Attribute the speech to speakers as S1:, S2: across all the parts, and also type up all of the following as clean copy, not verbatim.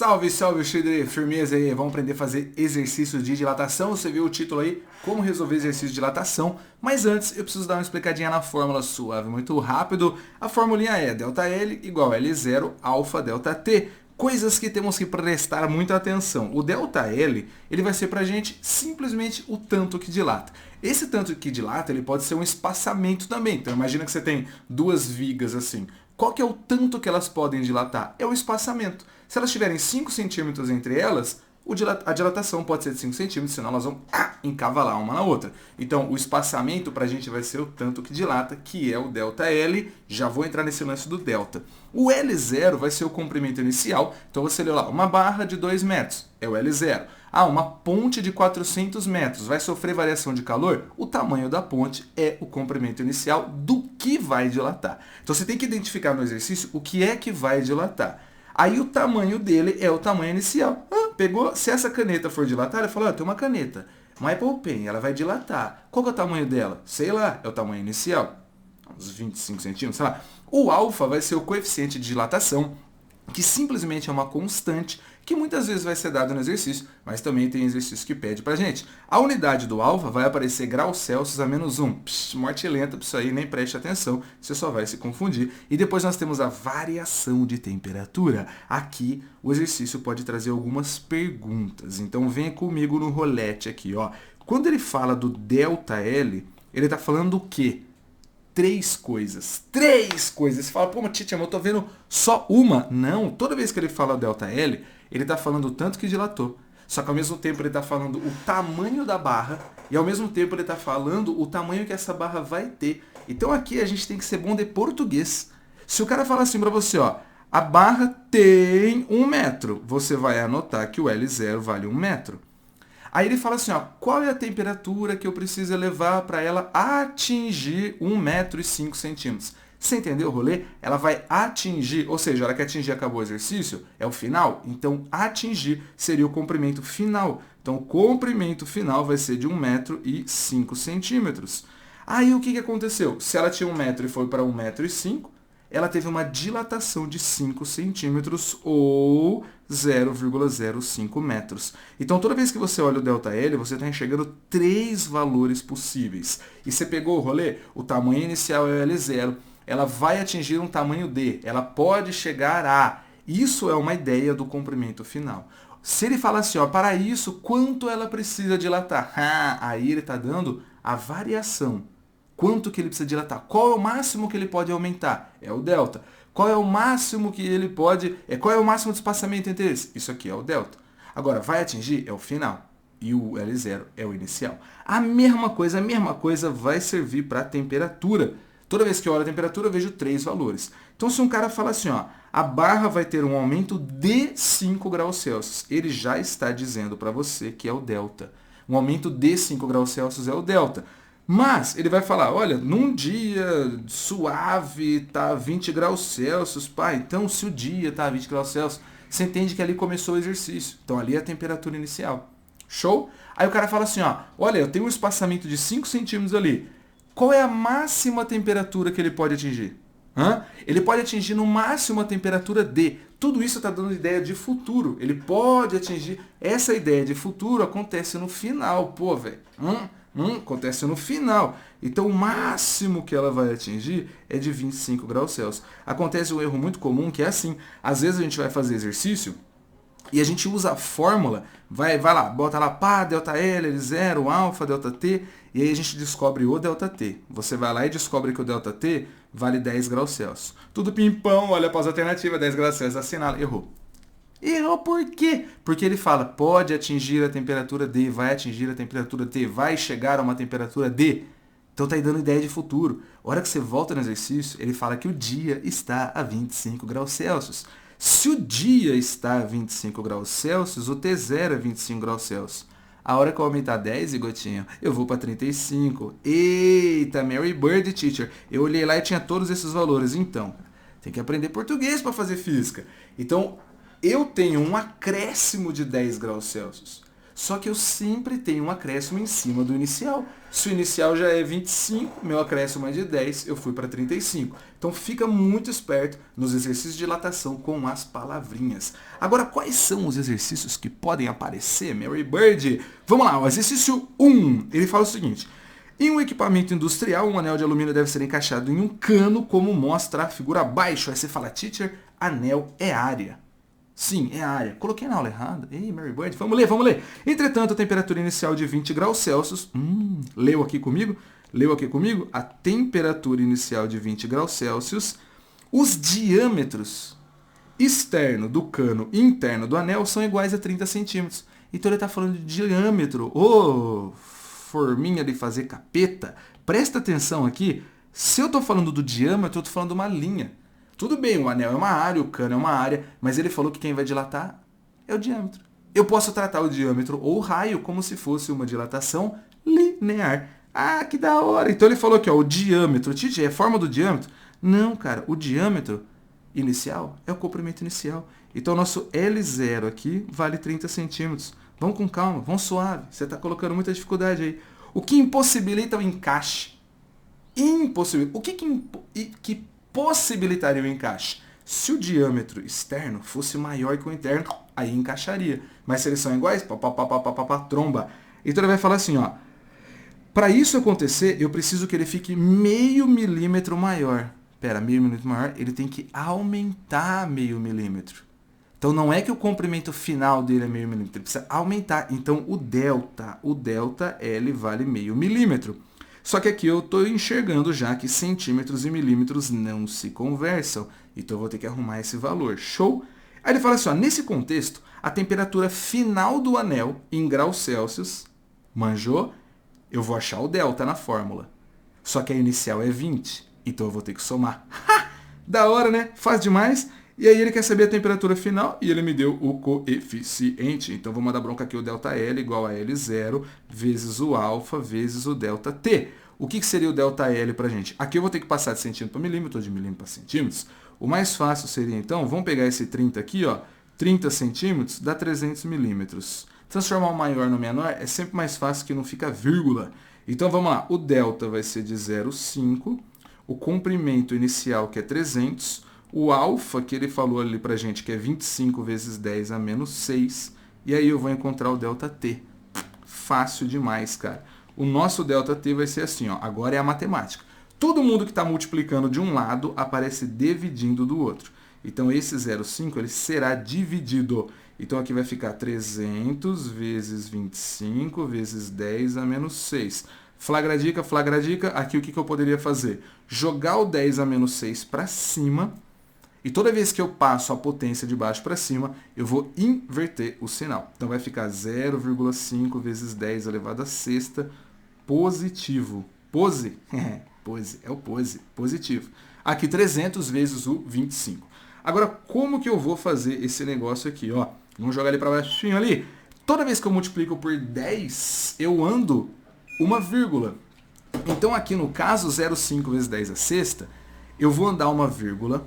S1: Salve, salve, Xidre! Firmeza aí, vamos aprender a fazer exercícios de dilatação. Você viu o título aí, como resolver exercício de dilatação. Mas antes, eu preciso dar uma explicadinha na fórmula suave, muito rápido. A formulinha é ΔL igual a L0 alfa delta T. Coisas que temos que prestar muita atenção. O ΔL, ele vai ser pra gente simplesmente o tanto que dilata. Esse tanto que dilata, ele pode ser um espaçamento também. Então imagina que você tem duas vigas assim. Qual que é o tanto que elas podem dilatar? É o espaçamento. Se elas tiverem 5 centímetros entre elas, a dilatação pode ser de 5 centímetros, senão elas vão encavalar uma na outra. Então, o espaçamento para a gente vai ser o tanto que dilata, que é o ΔL. Já vou entrar nesse lance do delta. O L0 vai ser o comprimento inicial. Então, você lê lá, uma barra de 2 metros, é o L0. Ah, uma ponte de 400 metros vai sofrer variação de calor? O tamanho da ponte é o comprimento inicial do que vai dilatar. Então, você tem que identificar no exercício o que é que vai dilatar. Aí o tamanho dele é o tamanho inicial. Pegou? Se essa caneta for dilatar, ele fala, tem uma caneta, uma Apple Pen, ela vai dilatar. Qual que é o tamanho dela? Sei lá, é o tamanho inicial. Uns 25 centímetros, sei lá. O alfa vai ser o coeficiente de dilatação, que simplesmente é uma constante, que muitas vezes vai ser dado no exercício, mas também tem exercício que pede pra gente. A unidade do alfa vai aparecer graus Celsius a -1. Morte lenta pra isso aí, nem preste atenção, você só vai se confundir. E depois nós temos a variação de temperatura. Aqui o exercício pode trazer algumas perguntas, então venha comigo no rolete aqui, ó. Quando ele fala do ΔL, ele tá falando o quê? Três coisas. Você fala, pô, mas Titi, eu tô vendo só uma. Não, toda vez que ele fala ΔL, ele tá falando o tanto que dilatou. Só que ao mesmo tempo ele tá falando o tamanho da barra e ao mesmo tempo ele tá falando o tamanho que essa barra vai ter. Então aqui a gente tem que ser bom de português. Se o cara falar assim pra você, ó, a barra tem 1 metro, você vai anotar que o L0 vale 1 metro. Aí ele fala assim, ó, qual é a temperatura que eu preciso elevar para ela atingir 1,05 metro? Você entendeu o rolê? Ela vai atingir, ou seja, a hora que atingir acabou o exercício, é o final. Então, atingir seria o comprimento final. Então, o comprimento final vai ser de 1,05 metros. Aí, o que aconteceu? Se ela tinha 1 metro e foi para 1,05 metros, ela teve uma dilatação de 5 centímetros ou 0,05 metros. Então, toda vez que você olha o ΔL, você está enxergando 3 valores possíveis. E você pegou o rolê? O tamanho inicial é o L0. Ela vai atingir um tamanho D. Ela pode chegar a... Isso é uma ideia do comprimento final. Se ele fala assim, ó, para isso, quanto ela precisa dilatar? Aí ele está dando a variação. Quanto que ele precisa dilatar? Qual é o máximo que ele pode aumentar? É o delta. Qual é o máximo que ele pode... Qual é o máximo de espaçamento entre eles? Isso aqui é o delta. Agora, vai atingir? É o final. E o L0 é o inicial. A mesma coisa vai servir para a temperatura. Toda vez que eu olho a temperatura, eu vejo 3 valores. Então, se um cara fala assim, ó, a barra vai ter um aumento de 5 graus Celsius, ele já está dizendo para você que é o delta. Um aumento de 5 graus Celsius é o delta. Mas ele vai falar, olha, num dia suave tá 20 graus Celsius, pá, então se o dia tá 20 graus Celsius, você entende que ali começou o exercício. Então ali é a temperatura inicial. Show? Aí o cara fala assim, ó, olha, eu tenho um espaçamento de 5 centímetros ali. Qual é a máxima temperatura que ele pode atingir? Ele pode atingir no máximo a temperatura D. Tudo isso está dando ideia de futuro. Ele pode atingir... Essa ideia de futuro acontece no final, pô, velho. Acontece no final. Então, o máximo que ela vai atingir é de 25 graus Celsius. Acontece um erro muito comum que é assim. Às vezes a gente vai fazer exercício e a gente usa a fórmula, vai lá, bota lá, pá, ΔL, L0, alfa, ΔT, e aí a gente descobre o ΔT. Você vai lá e descobre que o ΔT vale 10 graus Celsius. Tudo pimpão, olha para as alternativas, 10 graus Celsius, assinala, errou. Errou por quê? Porque ele fala, pode atingir a temperatura D, vai atingir a temperatura T, vai chegar a uma temperatura D. Então tá aí dando ideia de futuro. A hora que você volta no exercício, ele fala que o dia está a 25 graus Celsius. Se o dia está a 25 graus Celsius, o T0 é 25 graus Celsius. A hora que eu aumentar 10, Igotinho, eu vou para 35. Eita, Mary Bird, teacher. Eu olhei lá e tinha todos esses valores. Então, tem que aprender português para fazer física. Então, eu tenho um acréscimo de 10 graus Celsius. Só que eu sempre tenho um acréscimo em cima do inicial. Se o inicial já é 25, meu acréscimo é de 10, eu fui para 35. Então fica muito esperto nos exercícios de dilatação com as palavrinhas. Agora, quais são os exercícios que podem aparecer, Mary Bird? Vamos lá, o exercício 1, ele fala o seguinte. Em um equipamento industrial, um anel de alumínio deve ser encaixado em um cano, como mostra a figura abaixo. Aí você fala, teacher, anel é área. Sim, é área. Coloquei na aula errada. Ei, Mary Bird, vamos ler, vamos ler. Entretanto, a temperatura inicial de 20 graus Celsius... leu aqui comigo? Leu aqui comigo? A temperatura inicial de 20 graus Celsius. Os diâmetros externo do cano e interno do anel são iguais a 30 centímetros. Então ele está falando de diâmetro. Ô, forminha de fazer capeta. Presta atenção aqui. Se eu estou falando do diâmetro, eu estou falando de uma linha. Tudo bem, o anel é uma área, o cano é uma área, mas ele falou que quem vai dilatar é o diâmetro. Eu posso tratar o diâmetro ou o raio como se fosse uma dilatação linear. Ah, que da hora! Então ele falou aqui, ó, o diâmetro. Titi, é a forma do diâmetro? Não, cara, o diâmetro inicial é o comprimento inicial. Então o nosso L0 aqui vale 30 centímetros. Vamos com calma, vamos suave. Você está colocando muita dificuldade aí. O que impossibilita o encaixe? O que possibilitaria o encaixe? Se o diâmetro externo fosse maior que o interno, aí encaixaria. Mas se eles são iguais, tromba. Então ele vai falar assim, ó. Para isso acontecer, eu preciso que ele fique meio milímetro maior. Pera, meio milímetro maior, ele tem que aumentar meio milímetro. Então não é que o comprimento final dele é meio milímetro, ele precisa aumentar. Então o delta L vale meio milímetro. Só que aqui eu estou enxergando já que centímetros e milímetros não se conversam. Então eu vou ter que arrumar esse valor. Show? Aí ele fala assim, ó, nesse contexto, a temperatura final do anel em graus Celsius, manjou? Eu vou achar o delta na fórmula. Só que a inicial é 20. Então eu vou ter que somar. Da hora, né? Faz demais. E aí ele quer saber a temperatura final e ele me deu o coeficiente. Então vou mandar bronca aqui, o ΔL igual a L0 vezes o alfa vezes o ΔT. O que seria o ΔL pra gente? Aqui eu vou ter que passar de centímetro para milímetro ou de milímetro para centímetros. O mais fácil seria então, vamos pegar esse 30 aqui, ó, 30 centímetros dá 300 milímetros. Transformar o maior no menor é sempre mais fácil que não fica vírgula. Então vamos lá, o delta vai ser de 0,5, o comprimento inicial que é 300, o alfa que ele falou ali pra gente que é 25 vezes 10 a menos 6, e aí eu vou encontrar o ΔT. Fácil demais, cara. O nosso ΔT vai ser assim, ó, agora é a matemática. Todo mundo que está multiplicando de um lado aparece dividindo do outro. Então esse 0,5 ele será dividido. Então aqui vai ficar 300 vezes 25 vezes 10 a menos 6. Flagra dica, aqui o que eu poderia fazer? Jogar o 10 a menos 6 para cima, e toda vez que eu passo a potência de baixo para cima, eu vou inverter o sinal. Então vai ficar 0,5 vezes 10 elevado a sexta positivo. Pose? Pose, é o pose, positivo. Aqui 300 vezes o 25. Agora, como que eu vou fazer esse negócio aqui? Ó, vamos jogar ele para baixinho ali. Toda vez que eu multiplico por 10, eu ando uma vírgula. Então aqui no caso 0,5 vezes 10 a sexta, eu vou andar uma vírgula,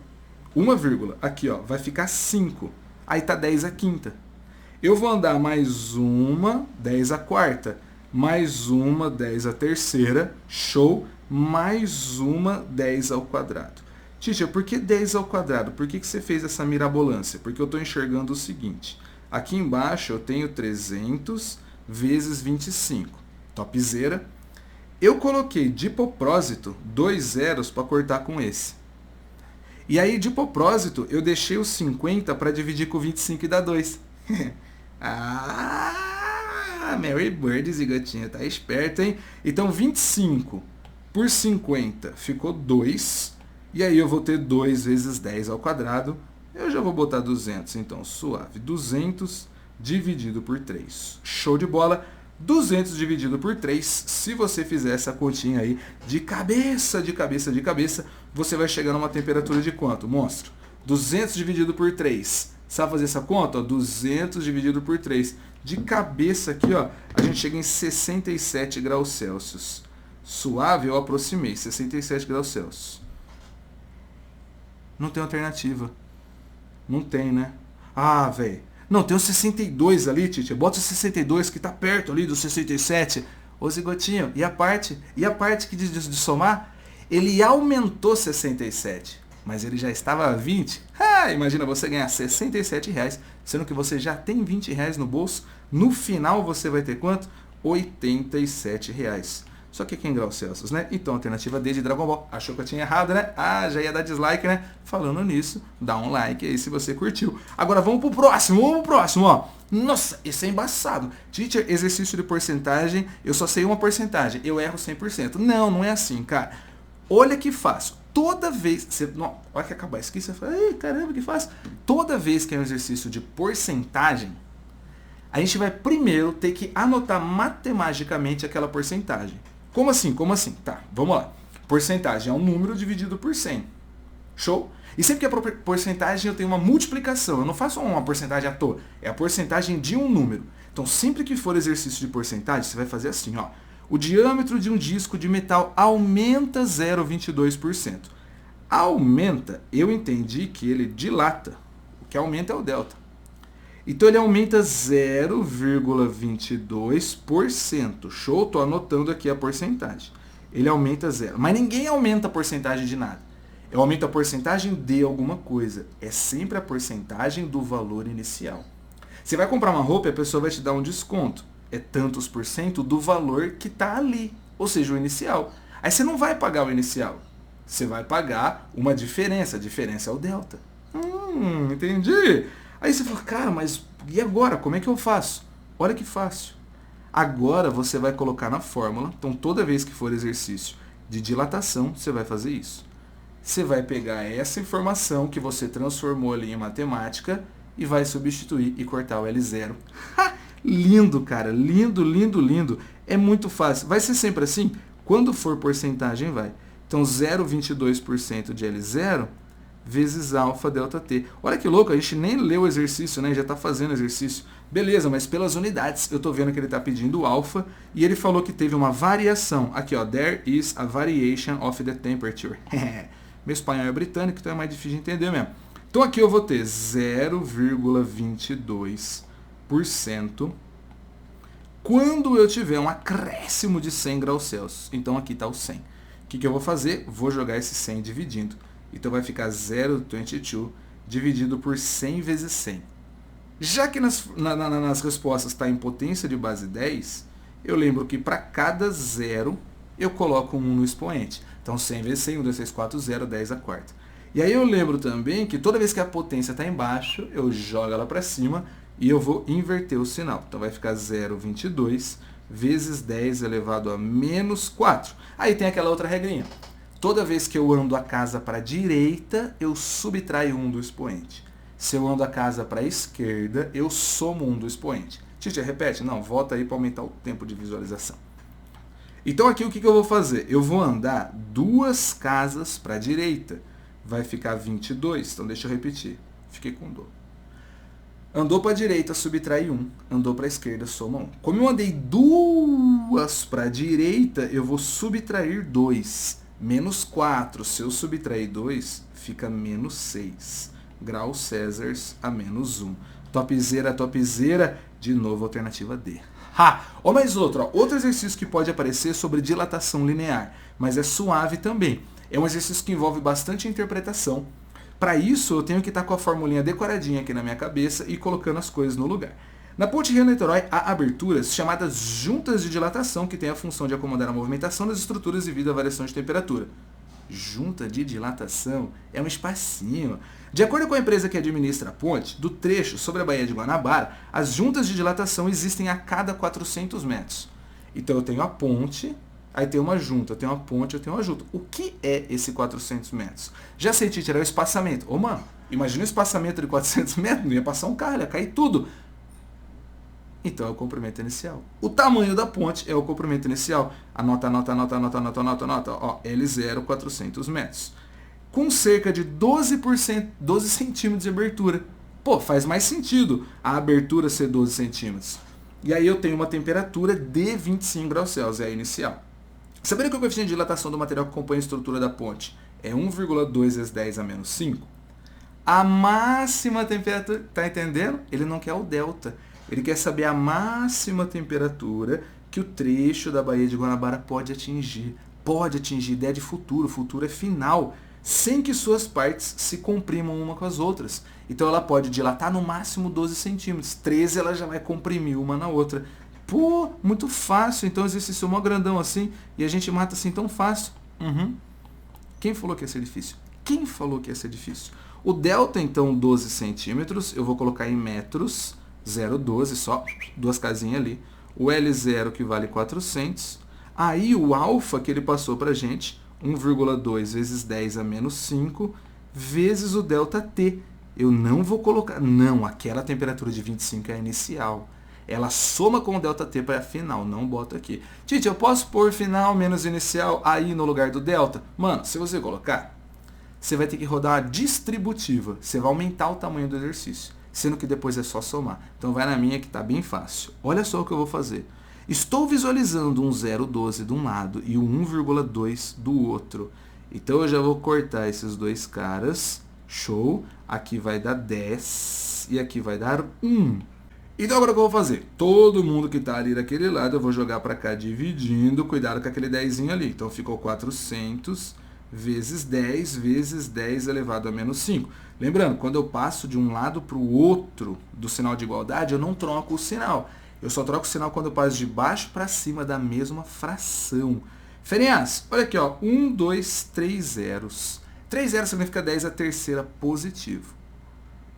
S1: aqui ó, vai ficar 5, aí tá 10 a quinta. Eu vou andar mais uma, 10 a quarta, mais uma, 10 a terceira, show, mais uma, 10 ao quadrado. Teacher, por que 10 ao quadrado? Por que você fez essa mirabolância? Porque eu estou enxergando o seguinte, aqui embaixo eu tenho 300 vezes 25, topzera. Eu coloquei de propósito 2 zeros para cortar com esse. E aí, de propósito, eu deixei o 50 para dividir com 25 e dar 2. Ah, Mary Bird e gatinha, tá esperto, hein? Então, 25 por 50 ficou 2. E aí eu vou ter 2 vezes 10 ao quadrado. Eu já vou botar 200, então, suave. 200 dividido por 3. Show de bola. 200 dividido por 3, se você fizer essa continha aí de cabeça, você vai chegar numa temperatura de quanto, monstro? 200 dividido por 3. Sabe fazer essa conta? Ó, 200 dividido por 3. De cabeça aqui, ó, a gente chega em 67 graus Celsius. Suave, eu aproximei, 67 graus Celsius. Não tem alternativa. Não tem, né? Ah, velho. Não, tem o 62 ali, teacher. Bota o 62 que tá perto ali do 67. Ô Zigotinho, e a parte que de somar? Ele aumentou 67, mas ele já estava a 20. Imagina você ganhar 67 reais, sendo que você já tem 20 reais no bolso. No final você vai ter quanto? 87 reais. Só que aqui em graus Celsius, né? Então, alternativa D de Dragon Ball. Achou que eu tinha errado, né? Já ia dar dislike, né? Falando nisso, dá um like aí se você curtiu. Agora vamos pro próximo, ó. Nossa, esse é embaçado. Teacher, exercício de porcentagem, eu só sei uma porcentagem, eu erro 100%. Não é assim, cara. Olha que fácil. Toda vez, olha que acabar isso aqui, você fala, ei, caramba, que fácil. Toda vez que é um exercício de porcentagem, a gente vai primeiro ter que anotar matematicamente aquela porcentagem. Como assim? Tá, vamos lá. Porcentagem é um número dividido por 100. Show? E sempre que é porcentagem eu tenho uma multiplicação. Eu não faço uma porcentagem à toa. É a porcentagem de um número. Então sempre que for exercício de porcentagem, você vai fazer assim, ó. O diâmetro de um disco de metal aumenta 0,22%. Aumenta, eu entendi que ele dilata. O que aumenta é o delta. Então ele aumenta 0,22%. Show? Estou anotando aqui a porcentagem. Ele aumenta 0. Mas ninguém aumenta a porcentagem de nada. Eu aumento a porcentagem de alguma coisa. É sempre a porcentagem do valor inicial. Você vai comprar uma roupa e a pessoa vai te dar um desconto. É tantos por cento do valor que está ali. Ou seja, o inicial. Aí você não vai pagar o inicial. Você vai pagar uma diferença. A diferença é o delta. Entendi. Aí você fala, cara, mas e agora? Como é que eu faço? Olha que fácil. Agora você vai colocar na fórmula. Então toda vez que for exercício de dilatação, você vai fazer isso. Você vai pegar essa informação que você transformou ali em matemática e vai substituir e cortar o L0. Lindo, cara. Lindo. É muito fácil. Vai ser sempre assim? Quando for porcentagem, vai. Então 0,22% de L0 vezes alfa delta T. Olha que louco, a gente nem leu o exercício, né? Já está fazendo exercício. Beleza, mas pelas unidades, eu estou vendo que ele está pedindo alfa e ele falou que teve uma variação. Aqui, ó, there is a variation of the temperature. Meu espanhol é britânico, então é mais difícil de entender mesmo. Então aqui eu vou ter 0,22% quando eu tiver um acréscimo de 100 graus Celsius. Então aqui está o 100. O que eu vou fazer? Vou jogar esse 100 dividindo. Então vai ficar 0,22 dividido por 100 vezes 100. Já que nas respostas está em potência de base 10, eu lembro que para cada zero eu coloco 1 no expoente. Então 100 vezes 100, 1, 2, 3, 4, 0, 10 a quarta. E aí eu lembro também que toda vez que a potência está embaixo, eu jogo ela para cima e eu vou inverter o sinal. Então vai ficar 0,22 vezes 10 elevado a menos 4. Aí tem aquela outra regrinha. Toda vez que eu ando a casa para a direita, eu subtraio 1 do expoente. Se eu ando a casa para a esquerda, eu somo 1 do expoente. Teacher, repete? Não, volta aí para aumentar o tempo de visualização. Então aqui o que eu vou fazer? Eu vou andar 2 casas para a direita. Vai ficar 22. Então deixa eu repetir. Fiquei com dor. Andou para a direita, subtrai 1. Andou para a esquerda, soma 1. Como eu andei 2 para a direita, eu vou subtrair 2. Menos 4, se eu subtrair 2, fica menos 6. Graus Césars a menos 1. Topzera, de novo alternativa D. Ó, mais outro. Outro exercício que pode aparecer sobre dilatação linear, mas é suave também. É um exercício que envolve bastante interpretação. Para isso, eu tenho que estar com a formulinha decoradinha aqui na minha cabeça e colocando as coisas no lugar. Na ponte Rio-Niterói, há aberturas chamadas juntas de dilatação, que têm a função de acomodar a movimentação das estruturas devido à variação de temperatura. Junta de dilatação é um espacinho. De acordo com a empresa que administra a ponte, do trecho sobre a Baía de Guanabara, as juntas de dilatação existem a cada 400 metros. Então eu tenho a ponte, aí tem uma junta, eu tenho uma ponte, eu tenho uma junta. O que é esse 400 metros? Já sei te tirar o espaçamento. Ô mano, imagina o espaçamento de 400 metros, não ia passar um carro, ia cair tudo. Então é o comprimento inicial. O tamanho da ponte é o comprimento inicial. Anota. Ó, L0, 400 metros. Com cerca de 12 centímetros de abertura. Pô, faz mais sentido a abertura ser 12 centímetros. E aí eu tenho uma temperatura de 25 graus Celsius, é a inicial. Sabendo que o coeficiente de dilatação do material que compõe a estrutura da ponte é 1,2 vezes 10 a menos 5? A máxima temperatura, tá entendendo? Ele não quer o delta. Ele quer saber a máxima temperatura que o trecho da Baía de Guanabara pode atingir. Pode atingir, ideia de futuro. O futuro é final, sem que suas partes se comprimam uma com as outras. Então ela pode dilatar no máximo 12 centímetros. 13 ela já vai comprimir uma na outra. Pô, muito fácil. Então exercício mó grandão assim e a gente mata assim tão fácil. Quem falou que ia ser difícil? Quem falou que ia ser difícil? O delta, então, 12 centímetros, eu vou colocar em metros, 0,12, só duas casinhas ali. O L0 que vale 400. Aí o alfa que ele passou pra gente, 1,2 vezes 10 a menos 5, vezes o delta T. Eu não vou colocar... Não, aquela temperatura de 25 é a inicial. Ela soma com o delta T para a final, não bota aqui. Tite, eu posso pôr final menos inicial aí no lugar do delta? Mano, se você colocar, você vai ter que rodar uma distributiva. Você vai aumentar o tamanho do exercício, sendo que depois é só somar. Então vai na minha que está bem fácil. Olha só o que eu vou fazer. Estou visualizando um 0,12 de um lado e um 1,2 do outro. Então eu já vou cortar esses dois caras. Show. Aqui vai dar 10 e aqui vai dar 1. Então agora o que eu vou fazer? Todo mundo que está ali daquele lado eu vou jogar para cá dividindo. Cuidado com aquele 10 ali. Então ficou 400 vezes 10 vezes 10 elevado a menos 5. Lembrando, quando eu passo de um lado para o outro do sinal de igualdade, eu não troco o sinal. Eu só troco o sinal quando eu passo de baixo para cima da mesma fração. Ferinhas, olha aqui, ó, 1, 2, 3 zeros. 3 zeros significa 10 a terceira positivo.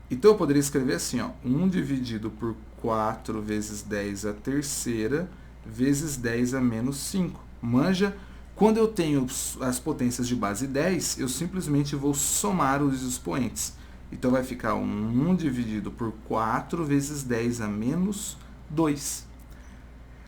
S1: Então eu poderia escrever assim, ó, 1 dividido por 4 vezes 10 a terceira vezes 10 a menos 5. Manja? Quando eu tenho as potências de base 10, eu simplesmente vou somar os expoentes. Então vai ficar 1 dividido por 4 vezes 10 a menos 2.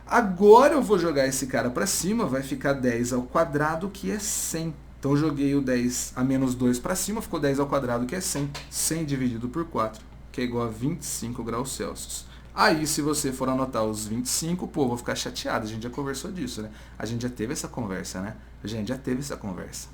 S1: Agora eu vou jogar esse cara para cima, vai ficar 10 ao quadrado, que é 100. Então eu joguei o 10 a menos 2 para cima, ficou 10 ao quadrado, que é 100. 100 dividido por 4, que é igual a 25 graus Celsius. Aí, se você for anotar os 25, pô, vou ficar chateado. A gente já conversou disso, né? A gente já teve essa conversa, né? A gente já teve essa conversa.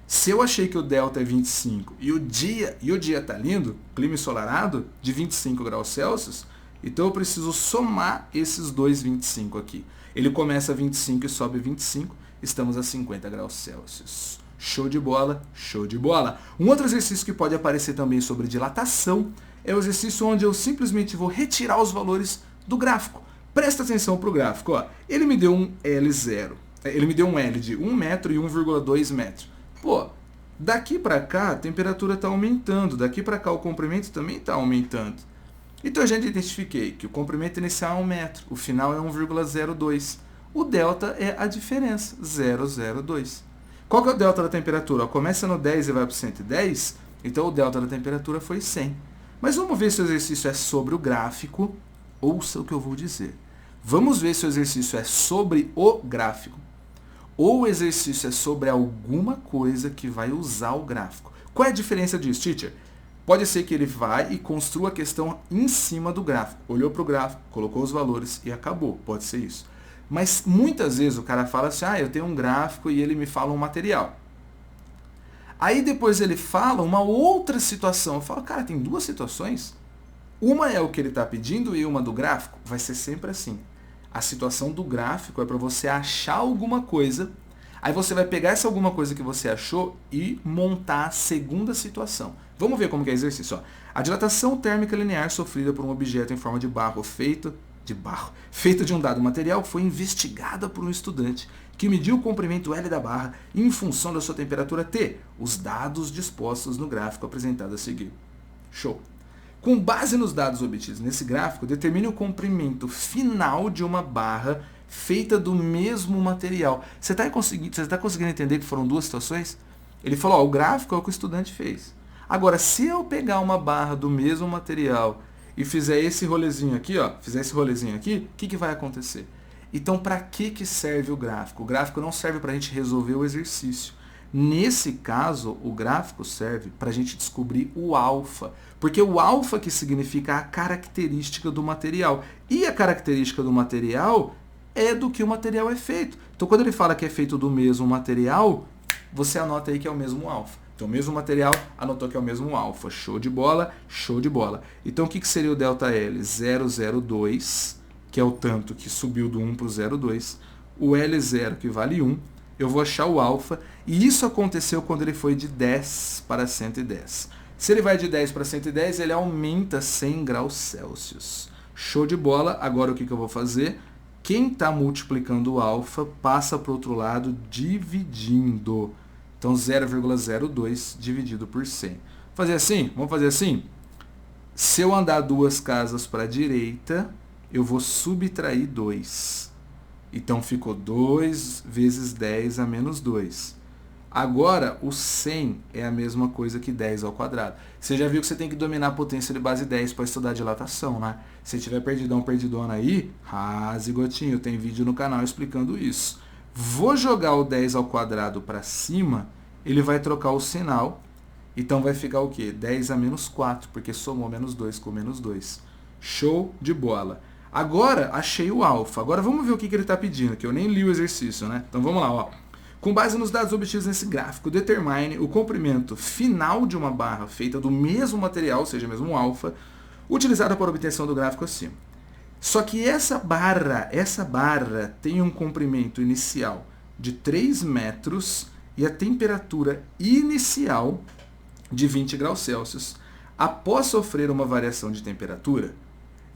S1: Se eu achei que o delta é 25 e o dia tá lindo, clima ensolarado, de 25 graus Celsius, então eu preciso somar esses dois 25 aqui. Ele começa a 25 e sobe 25, estamos a 50 graus Celsius. Show de bola, show de bola. Um outro exercício que pode aparecer também sobre dilatação é o exercício onde eu simplesmente vou retirar os valores do gráfico. Presta atenção para o gráfico. Ó. Ele me deu um L0. Ele me deu um L de 1 metro e 1,2 metro. Pô, daqui para cá a temperatura está aumentando. Daqui para cá o comprimento também está aumentando. Então eu já identifiquei que o comprimento inicial é 1 metro. O final é 1,02. O delta é a diferença, 0,02. Qual que é o delta da temperatura? Ó, começa no 10 e vai para o 110. Então o delta da temperatura foi 100. Mas vamos ver se o exercício é sobre o gráfico. Ouça o que eu vou dizer. Vamos ver se o exercício é sobre o gráfico. Ou o exercício é sobre alguma coisa que vai usar o gráfico. Qual é a diferença disso, teacher? Pode ser que ele vai e construa a questão em cima do gráfico. Olhou para o gráfico, colocou os valores e acabou. Pode ser isso. Mas muitas vezes o cara fala assim, eu tenho um gráfico e ele me fala um material. Aí depois ele fala uma outra situação. Eu falo, cara, tem duas situações? Uma é o que ele está pedindo e uma do gráfico? Vai ser sempre assim. A situação do gráfico é para você achar alguma coisa, aí você vai pegar essa alguma coisa que você achou e montar a segunda situação. Vamos ver como que é o exercício. Ó. A dilatação térmica linear sofrida por um objeto em forma de barro feita de um dado material foi investigada por um estudante que mediu o comprimento L da barra em função da sua temperatura T, os dados dispostos no gráfico apresentado a seguir. Show! Com base nos dados obtidos nesse gráfico, determine o comprimento final de uma barra feita do mesmo material. Você está conseguindo entender que foram duas situações? Ele falou, o gráfico é o que o estudante fez. Agora, se eu pegar uma barra do mesmo material e fizer esse rolezinho aqui, ó, o que vai acontecer? Então, para que serve o gráfico? O gráfico não serve para a gente resolver o exercício. Nesse caso, o gráfico serve para a gente descobrir o alfa. Porque o alfa que significa a característica do material. E a característica do material é do que o material é feito. Então, quando ele fala que é feito do mesmo material, você anota aí que é o mesmo alfa. Então, mesmo material, anotou que é o mesmo alfa. Show de bola, show de bola. Então, o que seria o ΔL? 0,02, que é o tanto que subiu do 1 para o 0,2. O L0, que vale 1. Eu vou achar o alfa. E isso aconteceu quando ele foi de 10 para 110. Se ele vai de 10 para 110, ele aumenta 100 graus Celsius. Show de bola. Agora, o que eu vou fazer? Quem está multiplicando o alfa passa para o outro lado dividindo. Então, 0,02 dividido por 100. Fazer assim? Vamos fazer assim? Se eu andar 2 casas para a direita, eu vou subtrair 2. Então, ficou 2 vezes 10 a menos 2. Agora, o 100 é a mesma coisa que 10 ao quadrado. Você já viu que você tem que dominar a potência de base 10 para estudar dilatação, né? Se tiver perdidona aí, zigotinho, tem vídeo no canal explicando isso. Vou jogar o 10 ao quadrado para cima, ele vai trocar o sinal. Então vai ficar o quê? 10 a menos 4, porque somou menos 2 com menos 2. Show de bola. Agora, achei o alfa. Agora vamos ver o que ele está pedindo, que eu nem li o exercício, né? Então vamos lá, ó. Com base nos dados obtidos nesse gráfico, determine o comprimento final de uma barra feita do mesmo material, ou seja, mesmo alfa, utilizada para a obtenção do gráfico acima. Só que essa barra tem um comprimento inicial de 3 metros e a temperatura inicial de 20 graus Celsius, após sofrer uma variação de temperatura,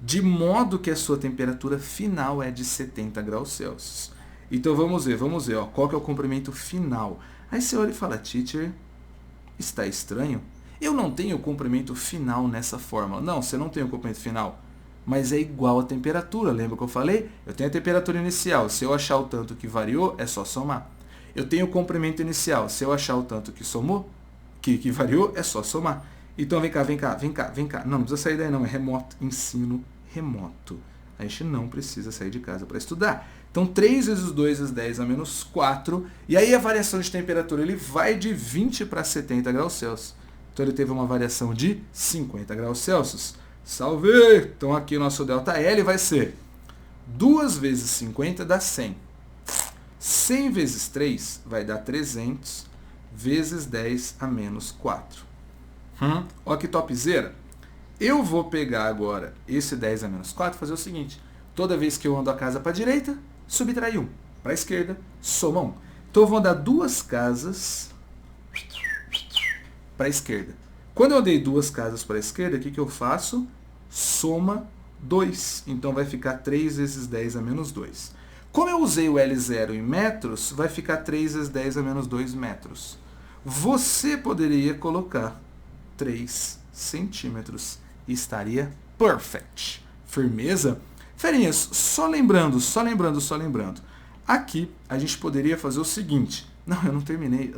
S1: de modo que a sua temperatura final é de 70 graus Celsius. Então vamos ver, ó, qual que é o comprimento final. Aí você olha e fala, teacher, está estranho? Eu não tenho comprimento final nessa fórmula. Não, você não tem o comprimento final, mas é igual a temperatura. Lembra que eu falei? Eu tenho a temperatura inicial. Se eu achar o tanto que variou, é só somar. Eu tenho o comprimento inicial. Se eu achar o tanto que somou, que variou, é só somar. Então vem cá. Não precisa sair daí não, é remoto, ensino remoto. A gente não precisa sair de casa para estudar. Então 3 vezes 2 vezes 10 a menos 4. E aí a variação de temperatura ele vai de 20 para 70 graus Celsius. Então ele teve uma variação de 50 graus Celsius. Salve! Então aqui o nosso ΔL vai ser 2 vezes 50 dá 100. 100 vezes 3 vai dar 300 vezes 10 a menos 4. Olha que topzera. Eu vou pegar agora esse 10 a menos 4 e fazer o seguinte. Toda vez que eu ando a casa para a direita, subtrai 1. Para a esquerda, soma 1. Então eu vou andar 2 casas para a esquerda. Quando eu andei 2 casas para a esquerda, o que eu faço? Soma 2. Então vai ficar 3 vezes 10 a menos 2. Como eu usei o L0 em metros, vai ficar 3 vezes 10 a menos 2 metros. Você poderia colocar 3 centímetros e estaria perfect. Firmeza? Ferinhas, só lembrando. Aqui a gente poderia fazer o seguinte. Não, eu não terminei.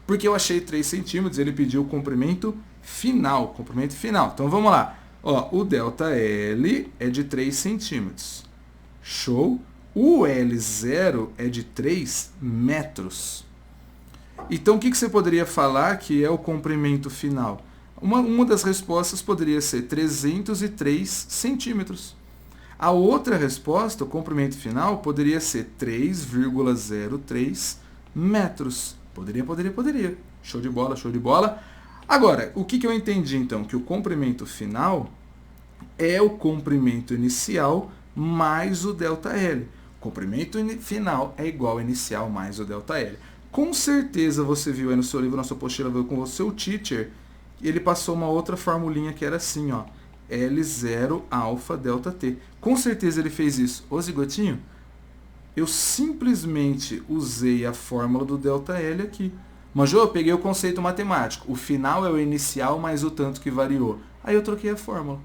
S1: Porque eu achei 3 centímetros, ele pediu o comprimento final. Então vamos lá. Ó, o ΔL é de 3 centímetros. Show? O L0 é de 3 metros. Então o que você poderia falar que é o comprimento final? Uma das respostas poderia ser 303 centímetros. A outra resposta, o comprimento final, poderia ser 3,03 metros. Poderia. Show de bola. Agora, o que eu entendi então? Que o comprimento final é o comprimento inicial mais o ΔL. Comprimento final é igual ao inicial mais o ΔL. Com certeza você viu aí no seu livro, na sua apostila, com o seu teacher, ele passou uma outra formulinha que era assim, ó. L0 alfa delta T. Com certeza ele fez isso. Ô zigotinho, eu simplesmente usei a fórmula do ΔL aqui. Mas eu peguei o conceito matemático. O final é o inicial mais o tanto que variou. Aí eu troquei a fórmula.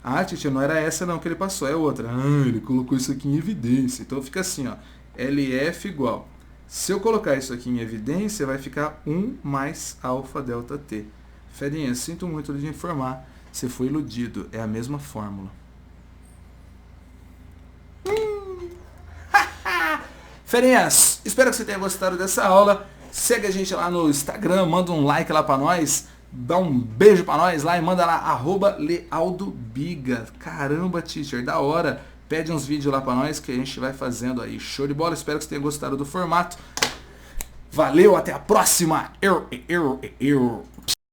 S1: Ah, Titi, não era essa não que ele passou, é outra. Ele colocou isso aqui em evidência. Então fica assim, ó. LF igual. Se eu colocar isso aqui em evidência, vai ficar 1 mais alfa delta T. Ferinha, sinto muito de informar. Você foi iludido. É a mesma fórmula. Ferinhas, espero que você tenha gostado dessa aula. Segue a gente lá no Instagram, manda um like lá pra nós. Dá um beijo pra nós lá e manda lá, @lealdobiga. Caramba, teacher, da hora. Pede uns vídeos lá pra nós que a gente vai fazendo aí. Show de bola, espero que você tenha gostado do formato. Valeu, até a próxima. Eu.